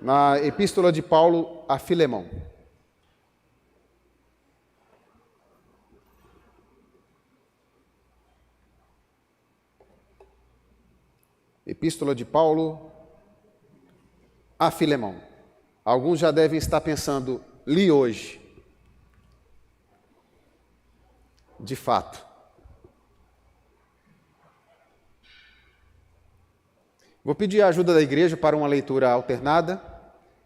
na Epístola de Paulo a Filemão. Epístola de Paulo a Filemão. Alguns já devem estar pensando, li hoje. De fato. Vou pedir a ajuda da igreja para uma leitura alternada.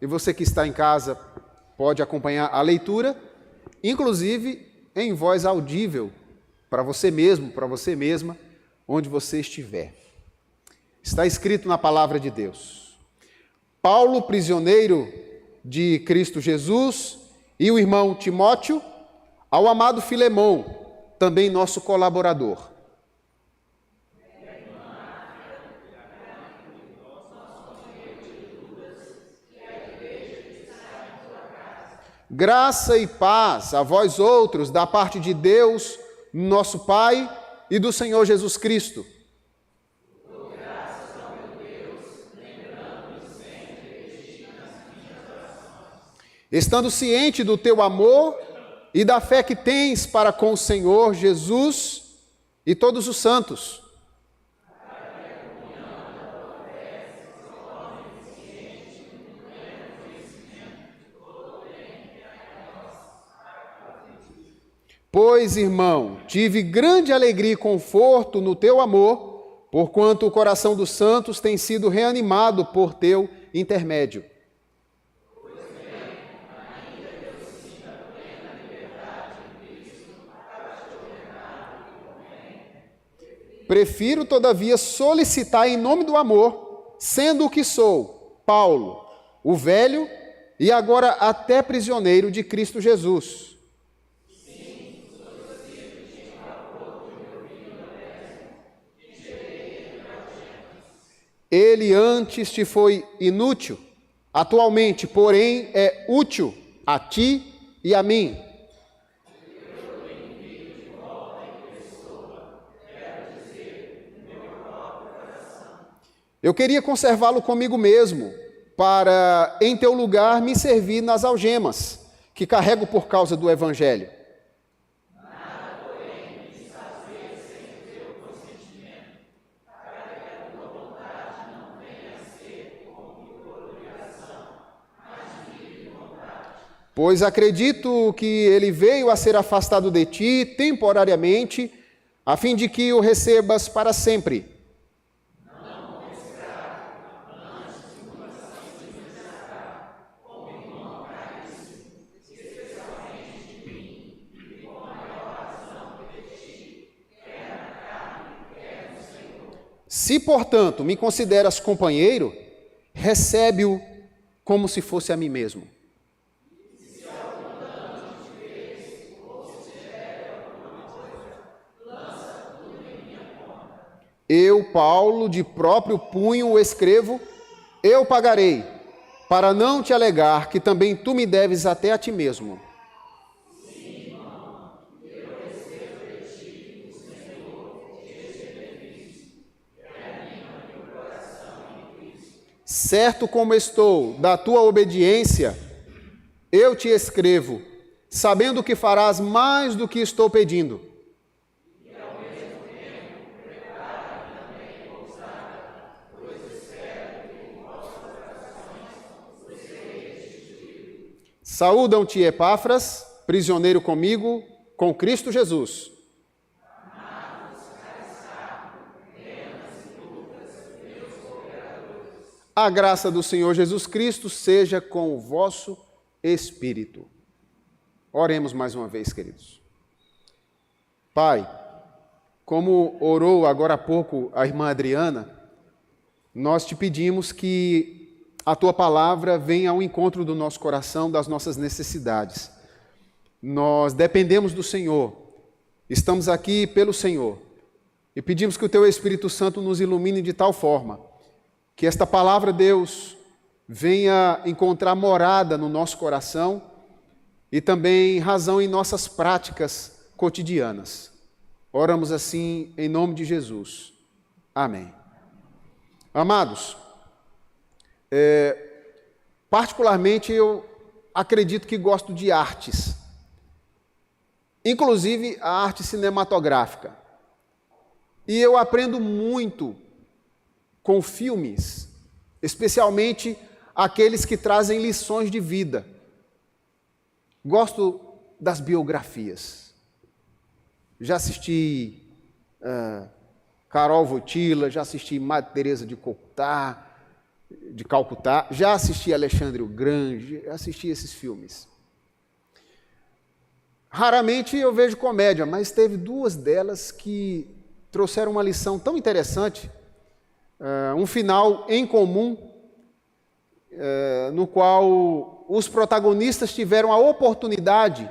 E você que está em casa pode acompanhar a leitura, inclusive em voz audível, para você mesmo, para você mesma, onde você estiver. Está escrito na palavra de Deus: Paulo, prisioneiro de Cristo Jesus, e o irmão Timóteo, ao amado Filemão, também nosso colaborador. Graça e paz a vós outros, da parte de Deus, nosso Pai, e do Senhor Jesus Cristo. Estando ciente do teu amor e da fé que tens para com o Senhor Jesus e todos os santos. Pois, irmão, tive grande alegria e conforto no teu amor, porquanto o coração dos santos tem sido reanimado por teu intermédio. Prefiro, todavia, solicitar em nome do amor, sendo o que sou, Paulo, o velho e agora até prisioneiro de Cristo Jesus. Ele antes te foi inútil, atualmente, porém, é útil a ti e a mim. Eu queria conservá-lo comigo mesmo, para, em teu lugar, me servir nas algemas, que carrego por causa do Evangelho. Nada, porém, me desfazer sem o teu consentimento, para que a tua vontade não venha a ser como por obrigação, mas de livre vontade. Pois acredito que ele veio a ser afastado de ti temporariamente, a fim de que o recebas para sempre. Se, portanto, me consideras companheiro, recebe-o como se fosse a mim mesmo. Eu, Paulo, de próprio punho o escrevo, eu pagarei, para não te alegar que também tu me deves até a ti mesmo. Certo como estou da tua obediência, eu te escrevo, sabendo que farás mais do que estou pedindo. E ao mesmo tempo, prepara também pousada, pois espero que em vossos corações vos seja restituído. Saúdam-te, Epáfras, prisioneiro comigo, com Cristo Jesus. A graça do Senhor Jesus Cristo seja com o vosso espírito. Oremos mais uma vez, queridos. Pai, como orou agora há pouco a irmã Adriana, nós te pedimos que a tua palavra venha ao encontro do nosso coração, das nossas necessidades. Nós dependemos do Senhor, estamos aqui pelo Senhor e pedimos que o teu Espírito Santo nos ilumine de tal forma que esta palavra, Deus, venha encontrar morada no nosso coração e também razão em nossas práticas cotidianas. Oramos assim em nome de Jesus. Amém. Amados, particularmente, eu acredito que gosto de artes, inclusive a arte cinematográfica. E eu aprendo muito com filmes, especialmente aqueles que trazem lições de vida. Gosto das biografias. Já assisti Carol Wojtyla, já assisti Madre Teresa de Calcutá, já assisti Alexandre o Grande, assisti esses filmes. Raramente eu vejo comédia, mas teve duas delas que trouxeram uma lição tão interessante, um final em comum, no qual os protagonistas tiveram a oportunidade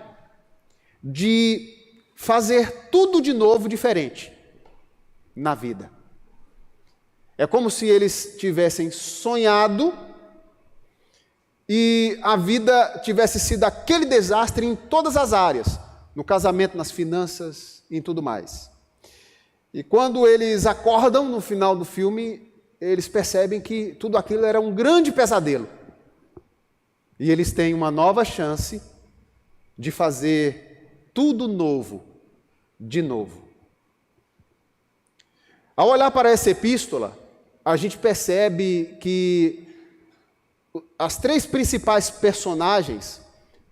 de fazer tudo de novo diferente na vida. É como se eles tivessem sonhado e a vida tivesse sido aquele desastre em todas as áreas, no casamento, nas finanças e em tudo mais. E quando eles acordam no final do filme, eles percebem que tudo aquilo era um grande pesadelo. E eles têm uma nova chance de fazer tudo novo, de novo. Ao olhar para essa epístola, a gente percebe que as três principais personagens,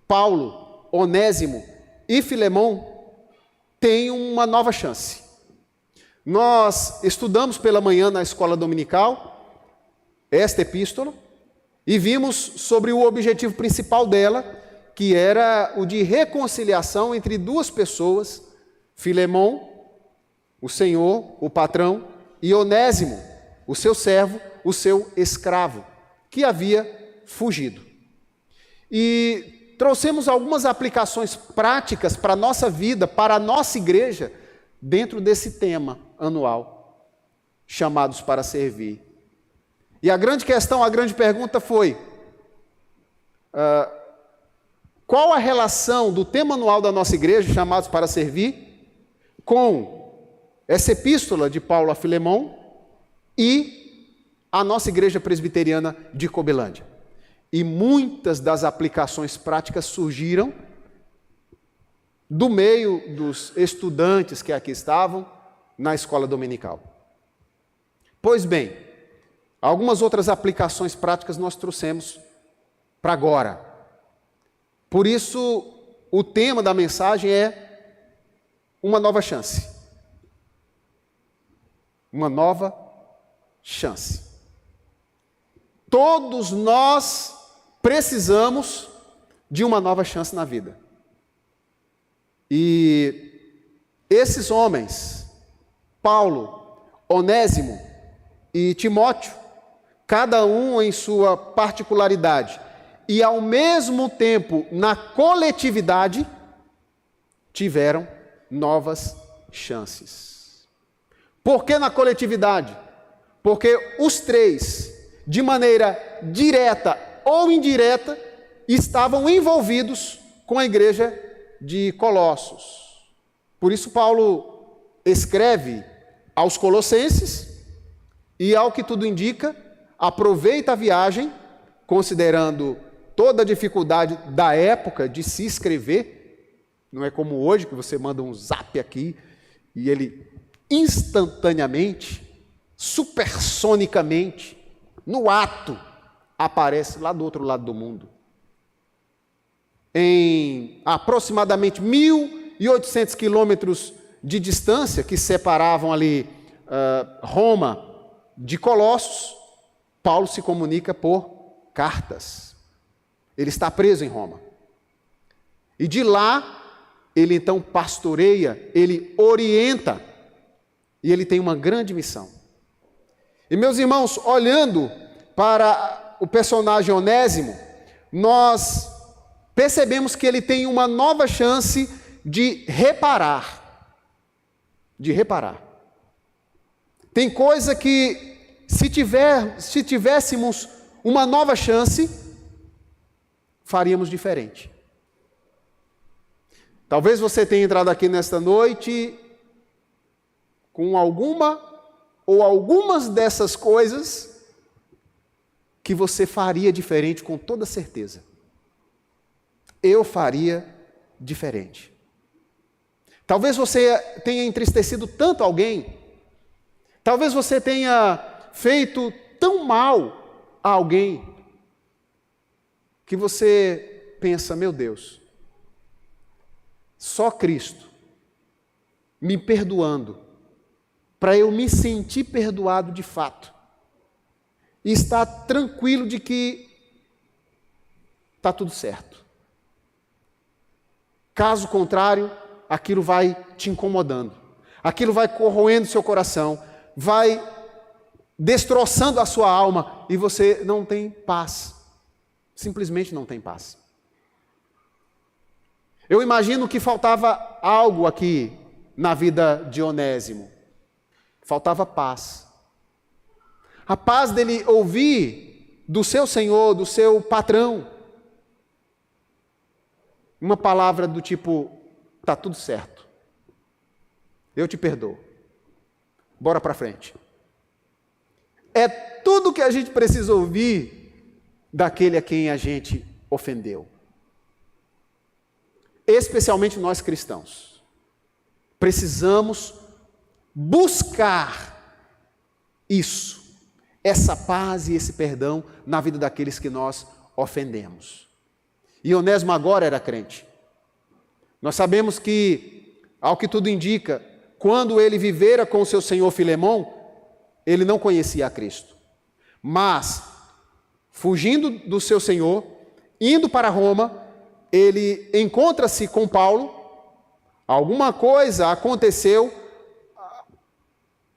Paulo, Onésimo e Filemão, têm uma nova chance. Nós estudamos pela manhã na escola dominical esta epístola e vimos sobre o objetivo principal dela, que era o de reconciliação entre duas pessoas, Filemão, o senhor, o patrão, e Onésimo, o seu servo, o seu escravo, que havia fugido. E trouxemos algumas aplicações práticas para a nossa vida, para a nossa igreja, dentro desse tema anual, chamados para servir. E a grande questão, a grande pergunta foi, qual a relação do tema anual da nossa igreja, chamados para servir, com essa epístola de Paulo a Filemão e a nossa igreja presbiteriana de Cobelândia? E muitas das aplicações práticas surgiram do meio dos estudantes que aqui estavam na escola dominical. Pois bem, algumas outras aplicações práticas nós trouxemos para agora. Por isso, o tema da mensagem é uma nova chance. Uma nova chance. Todos nós precisamos de uma nova chance na vida. E esses homens, Paulo, Onésimo e Timóteo, cada um em sua particularidade, e ao mesmo tempo na coletividade, tiveram novas chances. Por que na coletividade? Porque os três, de maneira direta ou indireta, estavam envolvidos com a igreja de Colossos. Por isso Paulo escreve aos Colossenses e, ao que tudo indica, aproveita a viagem, considerando toda a dificuldade da época de se escrever. Não é como hoje, que você manda um zap aqui e ele instantaneamente, supersonicamente, no ato, aparece lá do outro lado do mundo. Em aproximadamente 1.800 quilômetros de distância, que separavam ali Roma de Colossos, Paulo se comunica por cartas. Ele está preso em Roma. E de lá, ele então pastoreia, ele orienta, e ele tem uma grande missão. E meus irmãos, olhando para o personagem Onésimo, nós percebemos que ele tem uma nova chance de reparar. De reparar. Tem coisa que, se tivéssemos uma nova chance, faríamos diferente. Talvez você tenha entrado aqui nesta noite com alguma ou algumas dessas coisas que você faria diferente com toda certeza. Eu faria diferente. Talvez você tenha entristecido tanto alguém, talvez você tenha feito tão mal a alguém, que você pensa, meu Deus, só Cristo me perdoando, para eu me sentir perdoado de fato, e estar tranquilo de que está tudo certo. Caso contrário, aquilo vai te incomodando, aquilo vai corroendo seu coração, vai destroçando a sua alma, e você não tem paz, simplesmente não tem paz. Eu imagino que faltava algo aqui na vida de Onésimo, faltava paz. A paz dele ouvir do seu Senhor, do seu patrão, uma palavra do tipo, está tudo certo, eu te perdoo, bora para frente. É tudo que a gente precisa ouvir daquele a quem a gente ofendeu. Especialmente nós cristãos. Precisamos buscar isso, essa paz e esse perdão na vida daqueles que nós ofendemos. E Onésimo agora era crente. Nós sabemos que, ao que tudo indica, quando ele vivera com o seu senhor Filemão, ele não conhecia a Cristo. Mas, fugindo do seu senhor, indo para Roma, ele encontra-se com Paulo, alguma coisa aconteceu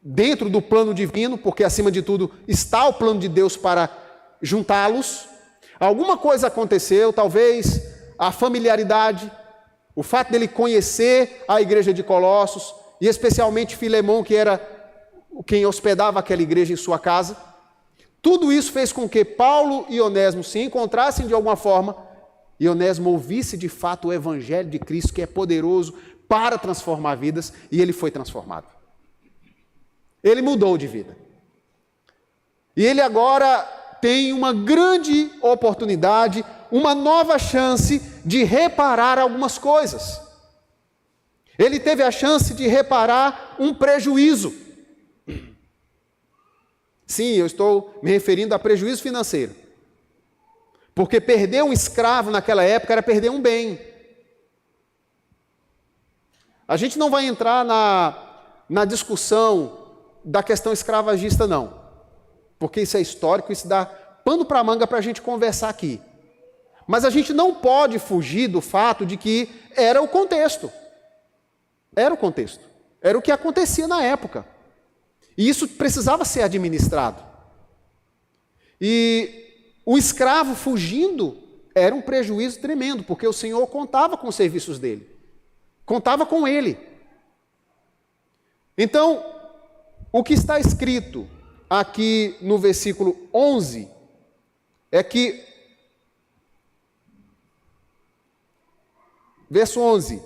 dentro do plano divino, porque acima de tudo está o plano de Deus para juntá-los. Alguma coisa aconteceu, talvez a familiaridade, o fato dele conhecer a igreja de Colossos, e especialmente Filemão, que era quem hospedava aquela igreja em sua casa. Tudo isso fez com que Paulo e Onésimo se encontrassem de alguma forma, e Onésimo ouvisse de fato o evangelho de Cristo, que é poderoso para transformar vidas, e ele foi transformado. Ele mudou de vida. E ele agora tem uma grande oportunidade, uma nova chance de reparar algumas coisas. Ele teve a chance de reparar um prejuízo. Sim, eu estou me referindo a prejuízo financeiro. Porque perder um escravo naquela época era perder um bem. A gente não vai entrar na discussão da questão escravagista, não. Porque isso é histórico, isso dá pano para manga para a gente conversar aqui. Mas a gente não pode fugir do fato de que era o contexto. Era o contexto. Era o que acontecia na época. E isso precisava ser administrado. E o escravo fugindo era um prejuízo tremendo, porque o Senhor contava com os serviços dele. Contava com ele. Então, o que está escrito aqui no versículo 11 é que, verso 11,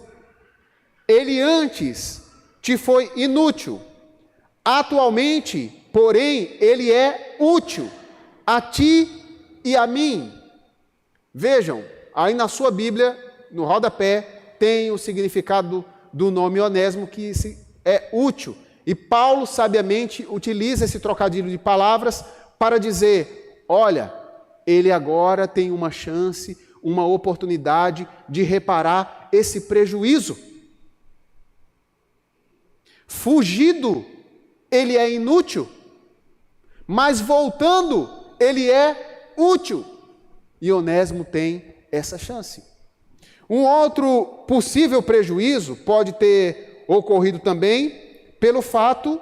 ele antes te foi inútil, atualmente, porém, ele é útil a ti e a mim. Vejam, aí na sua Bíblia, no rodapé, tem o significado do nome Onésimo, que é útil. E Paulo, sabiamente, utiliza esse trocadilho de palavras para dizer, olha, ele agora tem uma chance, uma oportunidade de reparar esse prejuízo. Fugido, ele é inútil, mas voltando, ele é útil. E Onésimo tem essa chance. Um outro possível prejuízo pode ter ocorrido também pelo fato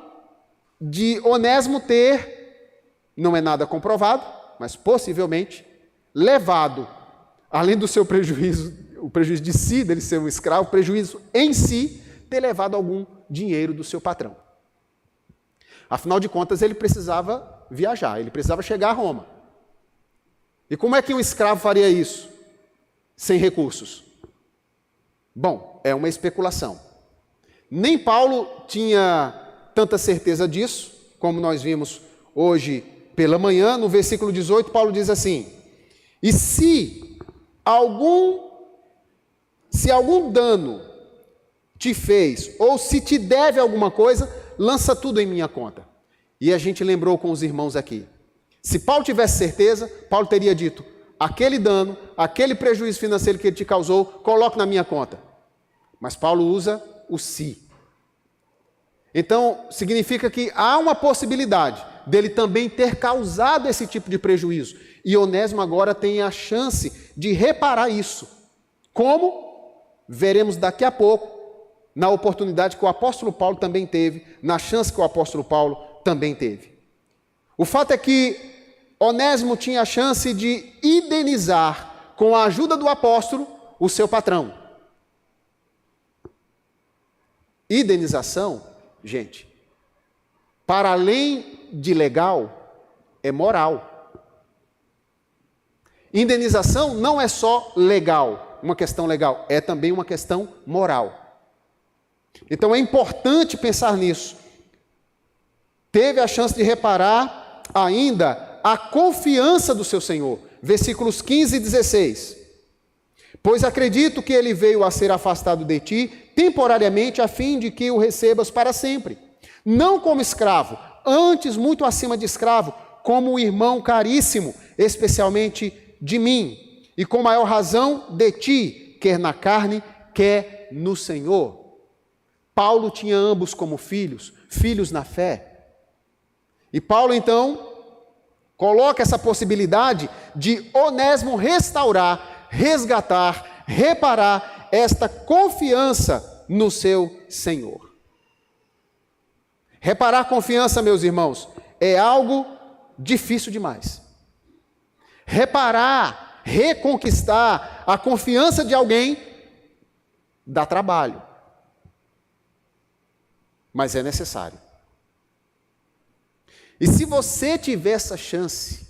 de Onésimo ter, não é nada comprovado, mas possivelmente, levado, além do seu prejuízo, o prejuízo de si, dele ser um escravo, o prejuízo em si, ter levado algum dinheiro do seu patrão. Afinal de contas, ele precisava viajar, ele precisava chegar a Roma. E como é que um escravo faria isso sem recursos? Bom, é uma especulação. Nem Paulo tinha tanta certeza disso, como nós vimos hoje pela manhã, no versículo 18, Paulo diz assim: e se algum dano te fez, ou se te deve alguma coisa, lança tudo em minha conta. E a gente lembrou com os irmãos aqui. Se Paulo tivesse certeza, Paulo teria dito: aquele dano, aquele prejuízo financeiro que ele te causou, coloque na minha conta. Mas Paulo usa o se. Então, significa que há uma possibilidade dele também ter causado esse tipo de prejuízo. E Onésimo agora tem a chance de reparar isso. Como? Veremos daqui a pouco, na oportunidade que o apóstolo Paulo também teve, na chance que o apóstolo Paulo também teve. O fato é que Onésimo tinha a chance de indenizar, com a ajuda do apóstolo, o seu patrão. Indenização, gente, para além de legal, é moral. Indenização não é só legal, uma questão legal, é também uma questão moral. Então é importante pensar nisso. Teve a chance de reparar ainda a confiança do seu Senhor. Versículos 15 e 16. Pois acredito que ele veio a ser afastado de ti temporariamente, a fim de que o recebas para sempre. Não como escravo, antes muito acima de escravo, como um irmão caríssimo, especialmente de mim, e com maior razão de ti, quer na carne, quer no Senhor. Paulo tinha ambos como filhos, filhos na fé. E Paulo, então, coloca essa possibilidade de Onésimo restaurar, resgatar, reparar esta confiança no seu Senhor. Reparar confiança, meus irmãos, é algo difícil demais. Reparar, reconquistar a confiança de alguém dá trabalho. Mas é necessário. E se você tiver essa chance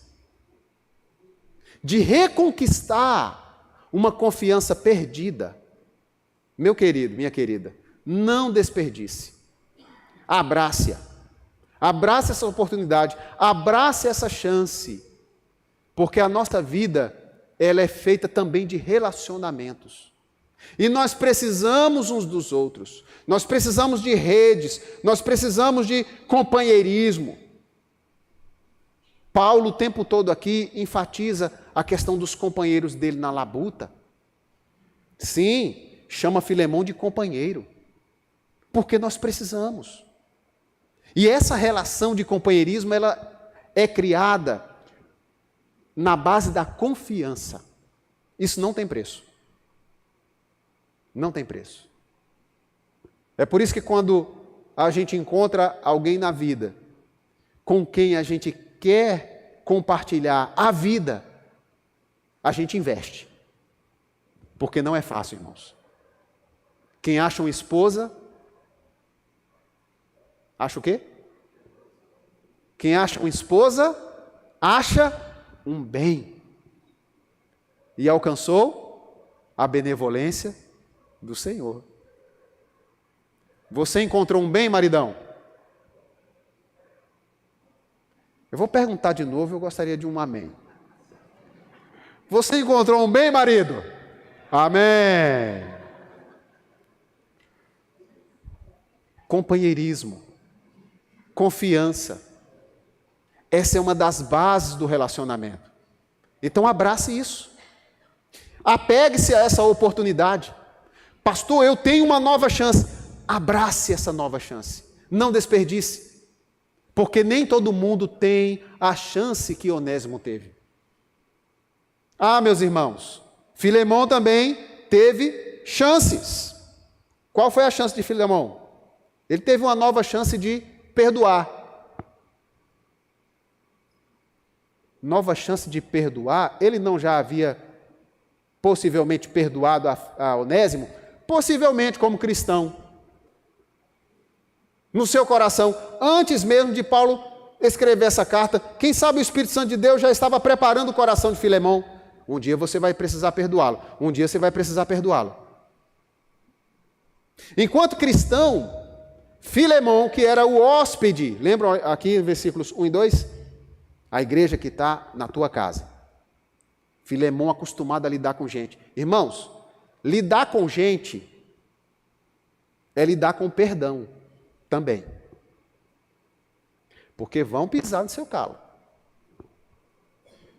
de reconquistar uma confiança perdida, meu querido, minha querida, não desperdice. Abrace-a. Abrace essa oportunidade, abrace essa chance, porque a nossa vida, ela é feita também de relacionamentos. E nós precisamos uns dos outros, nós precisamos de redes, nós precisamos de companheirismo. Paulo o tempo todo aqui enfatiza a questão dos companheiros dele na labuta. Sim, chama Filemão de companheiro, porque nós precisamos. E essa relação de companheirismo, ela é criada na base da confiança. Isso não tem preço. Não tem preço. É por isso que quando a gente encontra alguém na vida com quem a gente quer compartilhar a vida, a gente investe. Porque não é fácil, irmãos. Quem acha uma esposa, acha o quê? Quem acha uma esposa, acha um bem. E alcançou a benevolência do Senhor. Você encontrou um bem, maridão? Eu vou perguntar de novo, eu gostaria de um amém. Você encontrou um bem, marido? Amém. Companheirismo, confiança. Essa é uma das bases do relacionamento. Então abrace isso. Apegue-se a essa oportunidade. Pastor, eu tenho uma nova chance. Abrace essa nova chance. Não desperdice. Porque nem todo mundo tem a chance que Onésimo teve. Ah, meus irmãos, Filemão também teve chances. Qual foi a chance de Filemão? Ele teve uma nova chance de perdoar. Nova chance de perdoar? Ele não já havia possivelmente perdoado a Onésimo? Possivelmente como cristão. No seu coração, antes mesmo de Paulo escrever essa carta, quem sabe o Espírito Santo de Deus já estava preparando o coração de Filemão. Um dia você vai precisar perdoá-lo. Um dia você vai precisar perdoá-lo. Enquanto cristão, Filemão, que era o hóspede, lembram aqui em versículos 1 e 2? A igreja que está na tua casa. Filemão acostumado a lidar com gente. Irmãos, lidar com gente é lidar com perdão também. Porque vão pisar no seu calo.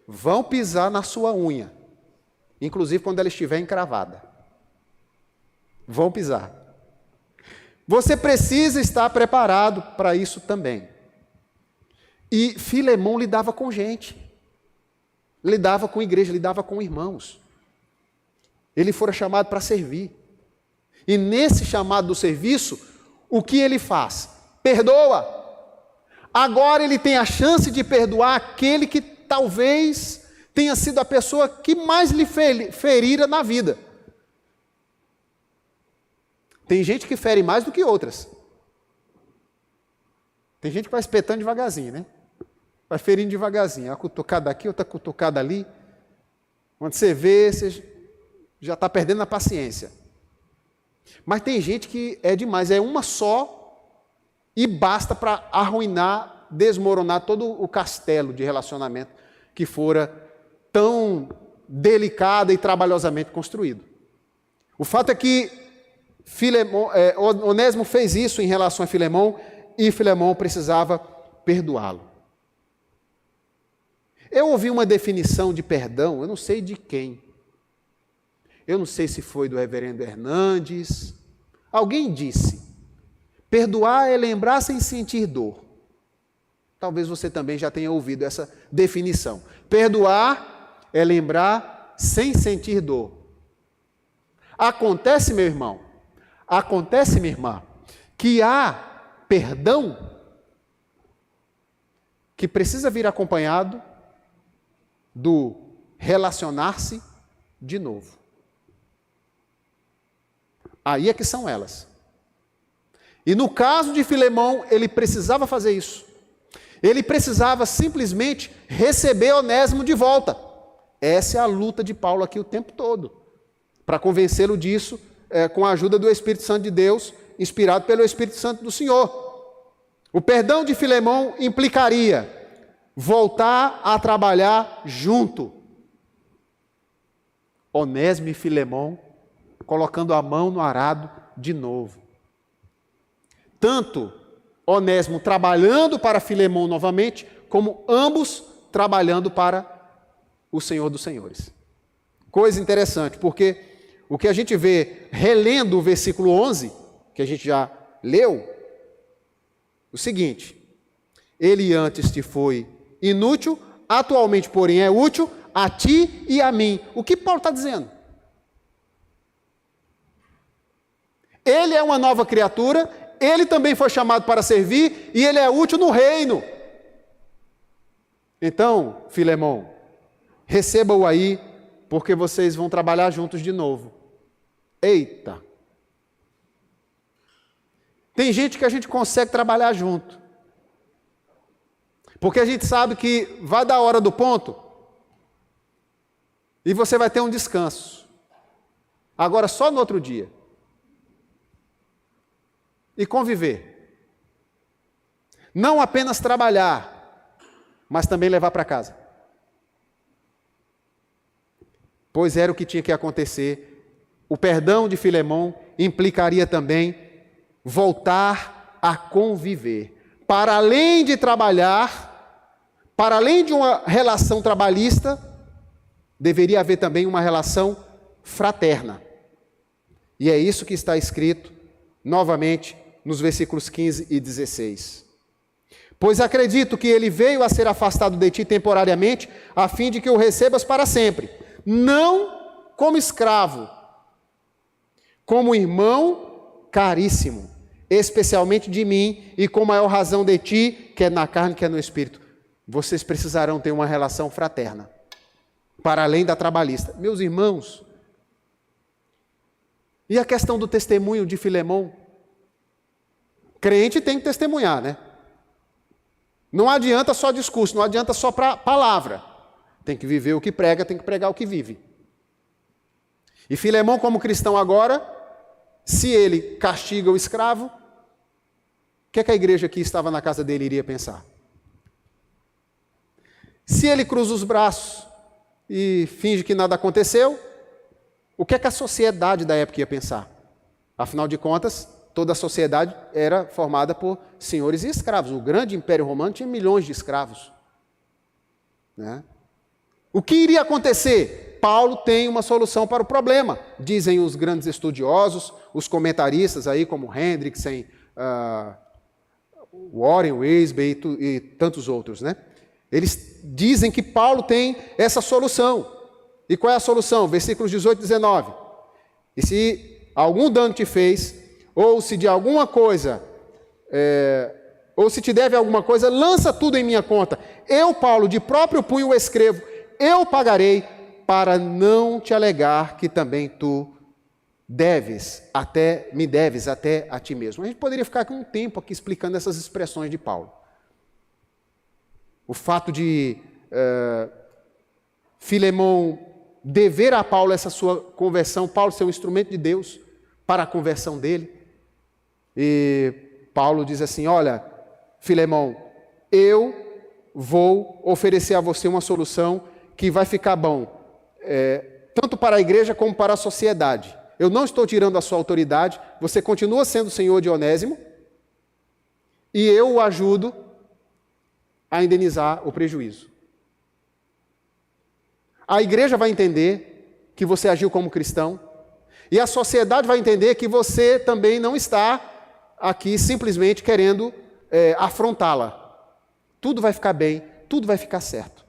Vão pisar na sua unha. Inclusive quando ela estiver encravada. Vão pisar. Você precisa estar preparado para isso também. E Filemão lidava com gente. Lidava com igreja, lidava com irmãos. Ele fora chamado para servir. E nesse chamado do serviço, o que ele faz? Perdoa. Agora ele tem a chance de perdoar aquele que talvez tenha sido a pessoa que mais lhe ferira na vida. Tem gente que fere mais do que outras. Tem gente que vai espetando devagarzinho, né? Vai ferindo devagarzinho. Uma cutucada aqui, outra cutucada ali. Quando você vê, você já está perdendo a paciência. Mas tem gente que é demais. É uma só e basta para arruinar, desmoronar todo o castelo de relacionamento que fora tão delicado e trabalhosamente construído. O fato é que Onésimo fez isso em relação a Filemão e Filemão precisava perdoá-lo. Eu ouvi uma definição de perdão, eu não sei de quem. Eu não sei se foi do reverendo Hernandes. Alguém disse, perdoar é lembrar sem sentir dor. Talvez você também já tenha ouvido essa definição. Perdoar é lembrar sem sentir dor. Acontece, meu irmão, acontece, minha irmã, que há perdão que precisa vir acompanhado do relacionar-se de novo. Aí é que são elas. E no caso de Filemão, ele precisava fazer isso. Ele precisava simplesmente receber Onésimo de volta. Essa é a luta de Paulo aqui o tempo todo. Para convencê-lo disso, com a ajuda do Espírito Santo de Deus, inspirado pelo Espírito Santo do Senhor. O perdão de Filemão implicaria voltar a trabalhar junto. Onésimo e Filemão colocando a mão no arado de novo. Tanto Onésimo trabalhando para Filemão novamente, como ambos trabalhando para o Senhor dos Senhores. Coisa interessante, porque o que a gente vê relendo o versículo 11, que a gente já leu, o seguinte: ele antes te foi inútil, atualmente, porém, é útil a ti e a mim. O que Paulo está dizendo? Ele é uma nova criatura, ele também foi chamado para servir e ele é útil no reino. Então, Filemão, receba-o aí, porque vocês vão trabalhar juntos de novo. Eita! Tem gente que a gente consegue trabalhar junto. Porque a gente sabe que vai dar a hora do ponto e você vai ter um descanso. Agora, só no outro dia. E conviver. Não apenas trabalhar, mas também levar para casa. Pois era o que tinha que acontecer. O perdão de Filemão implicaria também voltar a conviver. Para além de trabalhar, para além de uma relação trabalhista, deveria haver também uma relação fraterna. E é isso que está escrito novamente nos versículos 15 e 16. Pois acredito que ele veio a ser afastado de ti temporariamente, a fim de que o recebas para sempre, não como escravo, como irmão caríssimo, especialmente de mim, e com maior razão de ti, que é na carne, que é no espírito. Vocês precisarão ter uma relação fraterna, para além da trabalhista. Meus irmãos, e a questão do testemunho de Filemão? Crente tem que testemunhar, né? Não adianta só discurso, não adianta só palavra. Tem que viver o que prega, tem que pregar o que vive. E Filemão, como cristão agora, se ele castiga o escravo, o que é que a igreja que estava na casa dele iria pensar? Se ele cruza os braços e finge que nada aconteceu, o que é que a sociedade da época ia pensar? Afinal de contas, toda a sociedade era formada por senhores e escravos. O grande Império Romano tinha milhões de escravos, né? O que iria acontecer? Paulo tem uma solução para o problema, dizem os grandes estudiosos, os comentaristas aí como Hendrickson, Warren Wiersbe e tantos outros, né? Eles dizem que Paulo tem essa solução. E qual é a solução? Versículos 18 e 19. E se algum dano te fez, ou se de alguma coisa, ou se te deve alguma coisa, lança tudo em minha conta. Eu, Paulo, de próprio punho o escrevo, eu pagarei, para não te alegar que também tu me deves até a ti mesmo. A gente poderia ficar aqui um tempo aqui explicando essas expressões de Paulo. O fato de Filemão dever a Paulo essa sua conversão, Paulo ser um instrumento de Deus para a conversão dele. E Paulo diz assim, olha, Filemão, eu vou oferecer a você uma solução que vai ficar bom, tanto para a igreja como para a sociedade. Eu não estou tirando a sua autoridade, você continua sendo o senhor de Onésimo, e eu o ajudo a indenizar o prejuízo. A igreja vai entender que você agiu como cristão, e a sociedade vai entender que você também não está aqui simplesmente querendo afrontá-la. Tudo vai ficar bem, tudo vai ficar certo.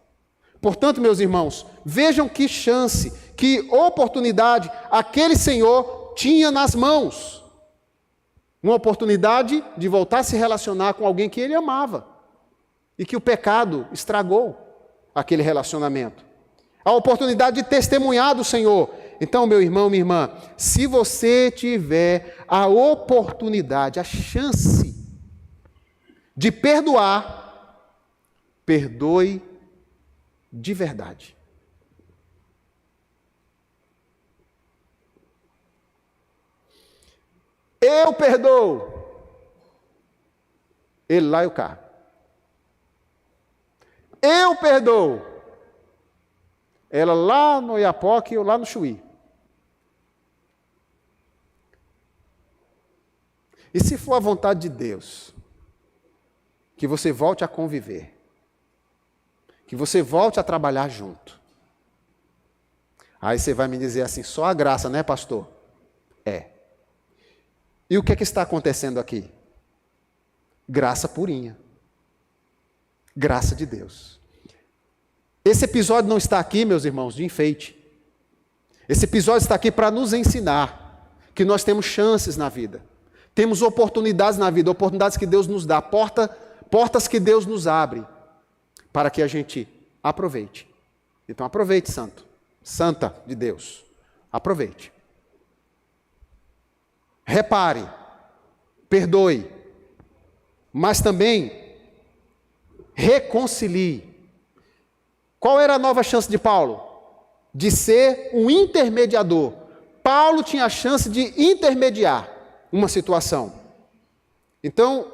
Portanto, meus irmãos, vejam que chance, que oportunidade aquele senhor tinha nas mãos. Uma oportunidade de voltar a se relacionar com alguém que ele amava e que o pecado estragou aquele relacionamento. A oportunidade de testemunhar do Senhor. Então, meu irmão, minha irmã, se você tiver a oportunidade, a chance de perdoar, perdoe de verdade. Eu perdoo. Ele lá e o cá. Eu perdoo. Ela lá no Iapoque e eu lá no Chuí. E se for a vontade de Deus, que você volte a conviver, que você volte a trabalhar junto. Aí você vai me dizer assim, só a graça, né, pastor? É. E o que é que está acontecendo aqui? Graça purinha. Graça de Deus. Esse episódio não está aqui, meus irmãos, de enfeite. Esse episódio está aqui para nos ensinar que nós temos chances na vida. Temos oportunidades na vida, oportunidades que Deus nos dá, portas que Deus nos abre, para que a gente aproveite. Então aproveite, santo, santa de Deus. Aproveite. Repare, perdoe, mas também reconcilie. Qual era a nova chance de Paulo? De ser um intermediador. Paulo tinha a chance de intermediar uma situação. Então,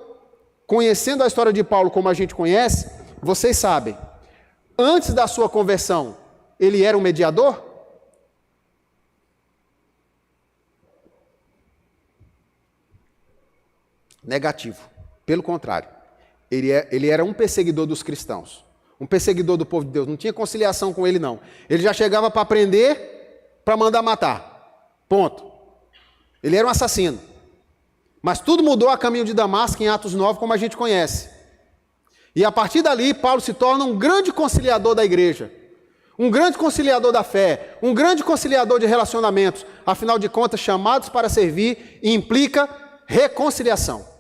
conhecendo a história de Paulo como a gente conhece, vocês sabem, antes da sua conversão, ele era um mediador? Negativo. Pelo contrário, ele era um perseguidor dos cristãos. Um perseguidor do povo de Deus, não tinha conciliação com ele não. Ele já chegava para prender, para mandar matar. Ponto. Ele era um assassino. Mas tudo mudou a caminho de Damasco em Atos 9, como a gente conhece. E a partir dali, Paulo se torna um grande conciliador da igreja. Um grande conciliador da fé. Um grande conciliador de relacionamentos. Afinal de contas, chamados para servir implica reconciliação.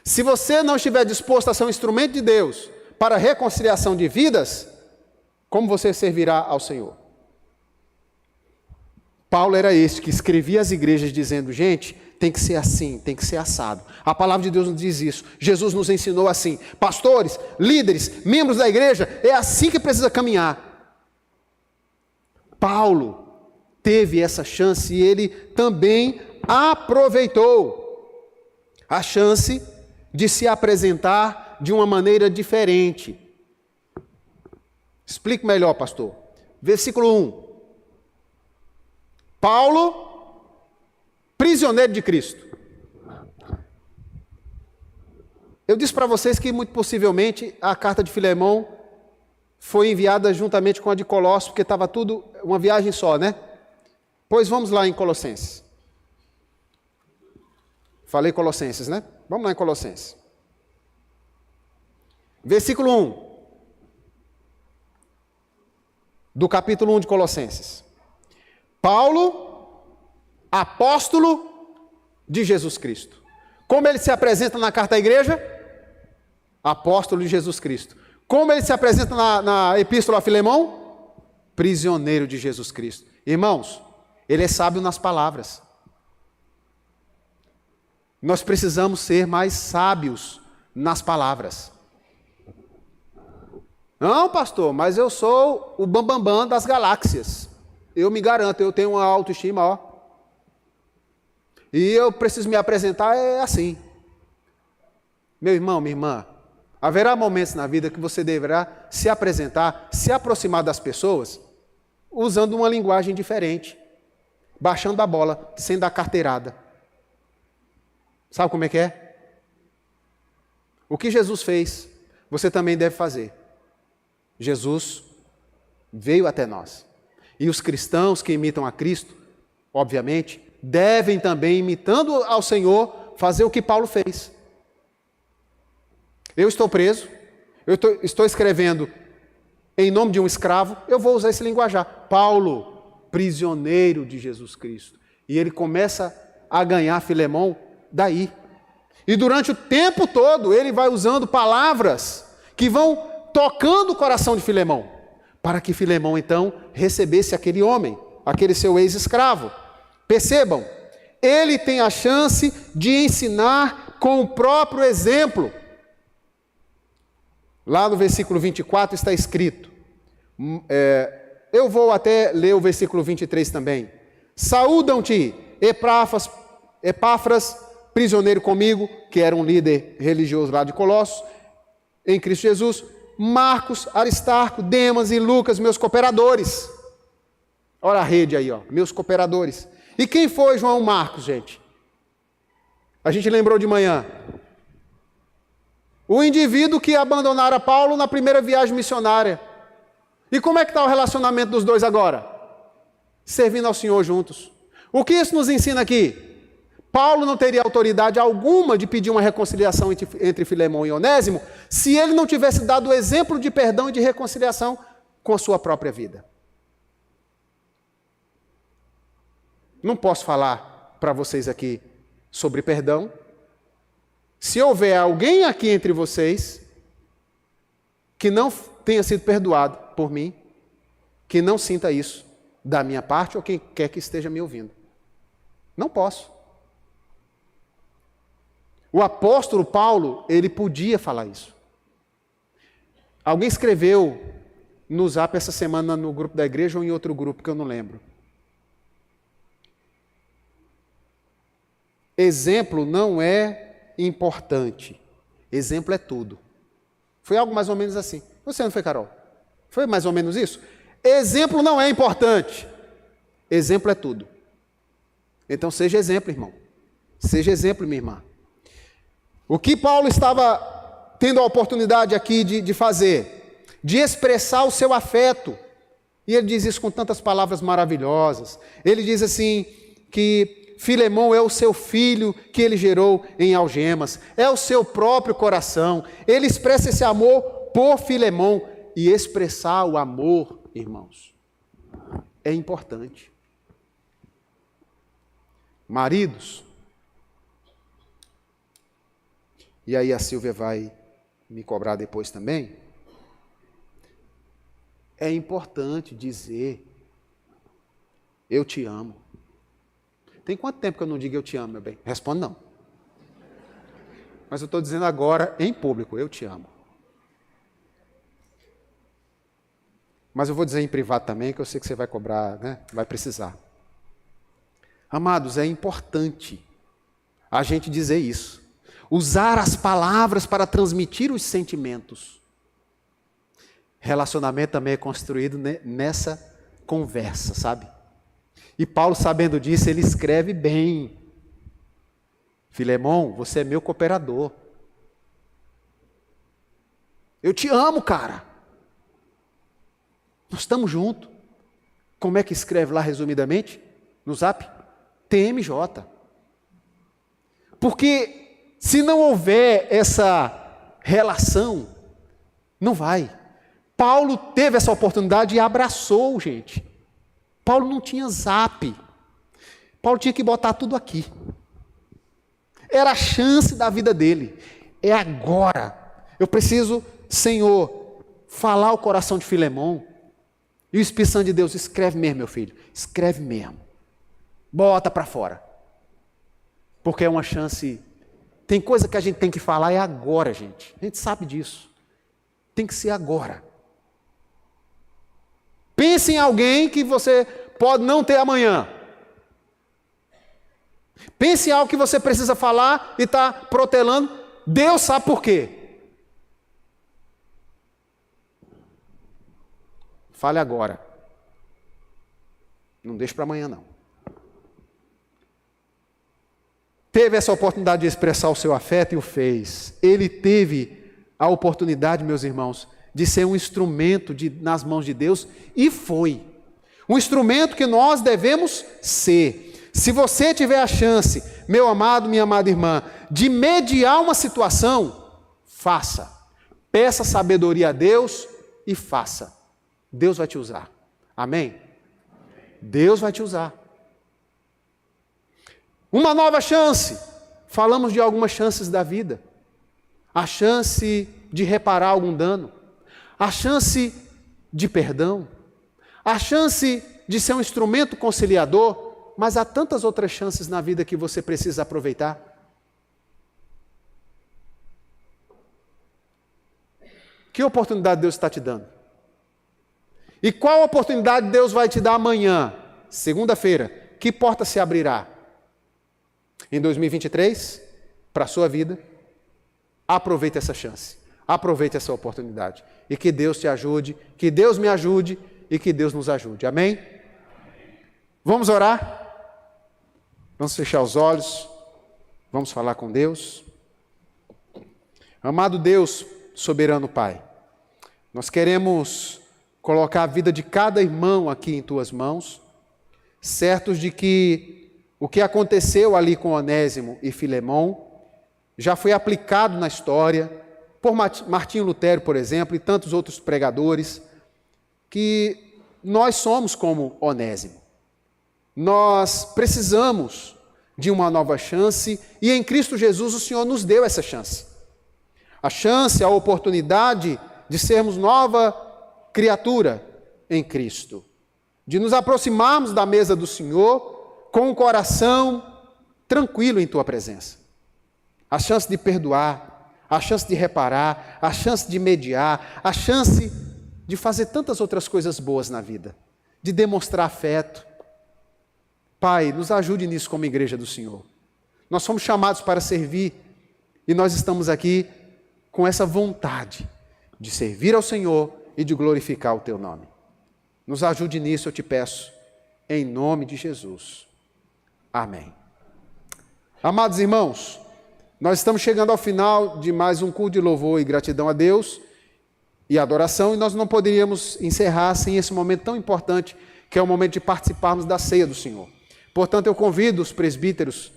Se você não estiver disposto a ser um instrumento de Deus para a reconciliação de vidas, como você servirá ao Senhor? Paulo era esse que escrevia às igrejas dizendo, gente, tem que ser assim, tem que ser assado. A palavra de Deus nos diz isso. Jesus nos ensinou assim. Pastores, líderes, membros da igreja, é assim que precisa caminhar. Paulo teve essa chance e ele também aproveitou a chance de se apresentar usar de uma maneira diferente. Explique melhor, pastor. Versículo 1. Paulo, prisioneiro de Cristo. Eu disse para vocês que, muito possivelmente, a carta de Filemão foi enviada juntamente com a de Colossos, porque estava tudo uma viagem só, né? Pois vamos lá em Colossenses. Falei Colossenses, né? Vamos lá em Colossenses. Versículo 1. Do capítulo 1 de Colossenses. Paulo, apóstolo de Jesus Cristo. Como ele se apresenta na carta à igreja? Apóstolo de Jesus Cristo. Como ele se apresenta na epístola a Filemão? Prisioneiro de Jesus Cristo. Irmãos, ele é sábio nas palavras. Nós precisamos ser mais sábios nas palavras. Não, pastor, mas eu sou o bambambam das galáxias. Eu me garanto, eu tenho uma autoestima, ó. E eu preciso me apresentar assim. Meu irmão, minha irmã, haverá momentos na vida que você deverá se apresentar, se aproximar das pessoas, usando uma linguagem diferente, baixando a bola, sem dar carteirada. Sabe como é que é? O que Jesus fez, você também deve fazer. Jesus veio até nós. E os cristãos que imitam a Cristo, obviamente, devem também, imitando ao Senhor, fazer o que Paulo fez. Eu estou preso, eu estou escrevendo em nome de um escravo, eu vou usar esse linguajar. Paulo, prisioneiro de Jesus Cristo. E ele começa a ganhar Filemão daí. E durante o tempo todo, ele vai usando palavras que vão tocando o coração de Filemão, para que Filemão, então, recebesse aquele homem, aquele seu ex-escravo. Percebam, ele tem a chance de ensinar com o próprio exemplo. Lá no versículo 24 está escrito, eu vou até ler o versículo 23 também. Saúdam-te, Epáfras, prisioneiro comigo, que era um líder religioso lá de Colossos, em Cristo Jesus, Marcos, Aristarco, Demas e Lucas, meus cooperadores. Olha a rede aí, ó, meus cooperadores. E quem foi João Marcos, gente? A gente lembrou de manhã. O indivíduo que abandonara Paulo na primeira viagem missionária. E como é que está o relacionamento dos dois agora? Servindo ao Senhor juntos. O que isso nos ensina aqui? Paulo não teria autoridade alguma de pedir uma reconciliação entre Filemão e Onésimo se ele não tivesse dado o exemplo de perdão e de reconciliação com a sua própria vida. Não posso falar para vocês aqui sobre perdão. Se houver alguém aqui entre vocês que não tenha sido perdoado por mim, que não sinta isso da minha parte ou quem quer que esteja me ouvindo. Não posso. O apóstolo Paulo, ele podia falar isso. Alguém escreveu no Zap essa semana no grupo da igreja ou em outro grupo que eu não lembro. Exemplo não é importante. Exemplo é tudo. Foi algo mais ou menos assim. Você não foi, Carol? Foi mais ou menos isso? Exemplo não é importante. Exemplo é tudo. Então seja exemplo, irmão. Seja exemplo, minha irmã. O que Paulo estava tendo a oportunidade aqui de fazer? De expressar o seu afeto. E ele diz isso com tantas palavras maravilhosas. Ele diz assim que Filemão é o seu filho que ele gerou em algemas. É o seu próprio coração. Ele expressa esse amor por Filemão. E expressar o amor, irmãos, é importante. Maridos, e aí a Silvia vai me cobrar depois também, é importante dizer, eu te amo. Tem quanto tempo que eu não digo eu te amo, meu bem? Responde não. Mas eu estou dizendo agora em público, eu te amo. Mas eu vou dizer em privado também, que eu sei que você vai cobrar, né? Vai precisar. Amados, é importante a gente dizer isso. Usar as palavras para transmitir os sentimentos. Relacionamento também é construído nessa conversa, sabe? E Paulo, sabendo disso, ele escreve bem. Filemão, você é meu cooperador. Eu te amo, cara. Nós estamos juntos. Como é que escreve lá resumidamente? No Zap? TMJ. Porque se não houver essa relação, não vai. Paulo teve essa oportunidade e abraçou, gente. Paulo não tinha Zap. Paulo tinha que botar tudo aqui. Era a chance da vida dele. É agora. Eu preciso, Senhor, falar o coração de Filemão. E o Espírito Santo de Deus, escreve mesmo, meu filho. Escreve mesmo. Bota para fora. Porque é uma chance. Tem coisa que a gente tem que falar, é agora, gente. A gente sabe disso. Tem que ser agora. Pense em alguém que você pode não ter amanhã. Pense em algo que você precisa falar e está protelando. Deus sabe por quê. Fale agora. Não deixe para amanhã, não. Teve essa oportunidade de expressar o seu afeto e o fez. Ele teve a oportunidade, meus irmãos, de ser um instrumento nas mãos de Deus, e foi. Um instrumento que nós devemos ser. Se você tiver a chance, meu amado, minha amada irmã, de mediar uma situação, faça. Peça sabedoria a Deus e faça. Deus vai te usar. Amém? Deus vai te usar. Uma nova chance. Falamos de algumas chances da vida. A chance de reparar algum dano. A chance de perdão. A chance de ser um instrumento conciliador. Mas há tantas outras chances na vida que você precisa aproveitar. Que oportunidade Deus está te dando? E qual oportunidade Deus vai te dar amanhã, segunda-feira? Que porta se abrirá? Em 2023, para a sua vida, aproveite essa chance, aproveite essa oportunidade. E que Deus te ajude, que Deus me ajude e que Deus nos ajude. Amém? Vamos orar? Vamos fechar os olhos, vamos falar com Deus. Amado Deus, soberano Pai, nós queremos colocar a vida de cada irmão aqui em Tuas mãos, certos de que o que aconteceu ali com Onésimo e Filemão já foi aplicado na história, por Martinho Lutero, por exemplo, e tantos outros pregadores, que nós somos como Onésimo. Nós precisamos de uma nova chance e em Cristo Jesus o Senhor nos deu essa chance. A chance, a oportunidade de sermos nova criatura em Cristo. De nos aproximarmos da mesa do Senhor com o coração tranquilo em Tua presença. A chance de perdoar, a chance de reparar, a chance de mediar, a chance de fazer tantas outras coisas boas na vida. De demonstrar afeto. Pai, nos ajude nisso como igreja do Senhor. Nós somos chamados para servir e nós estamos aqui com essa vontade de servir ao Senhor e de glorificar o Teu nome. Nos ajude nisso, eu te peço, em nome de Jesus. Amém. Amados irmãos, nós estamos chegando ao final de mais um culto de louvor e gratidão a Deus e adoração, e nós não poderíamos encerrar sem esse momento tão importante, que é o momento de participarmos da ceia do Senhor. Portanto, eu convido os presbíteros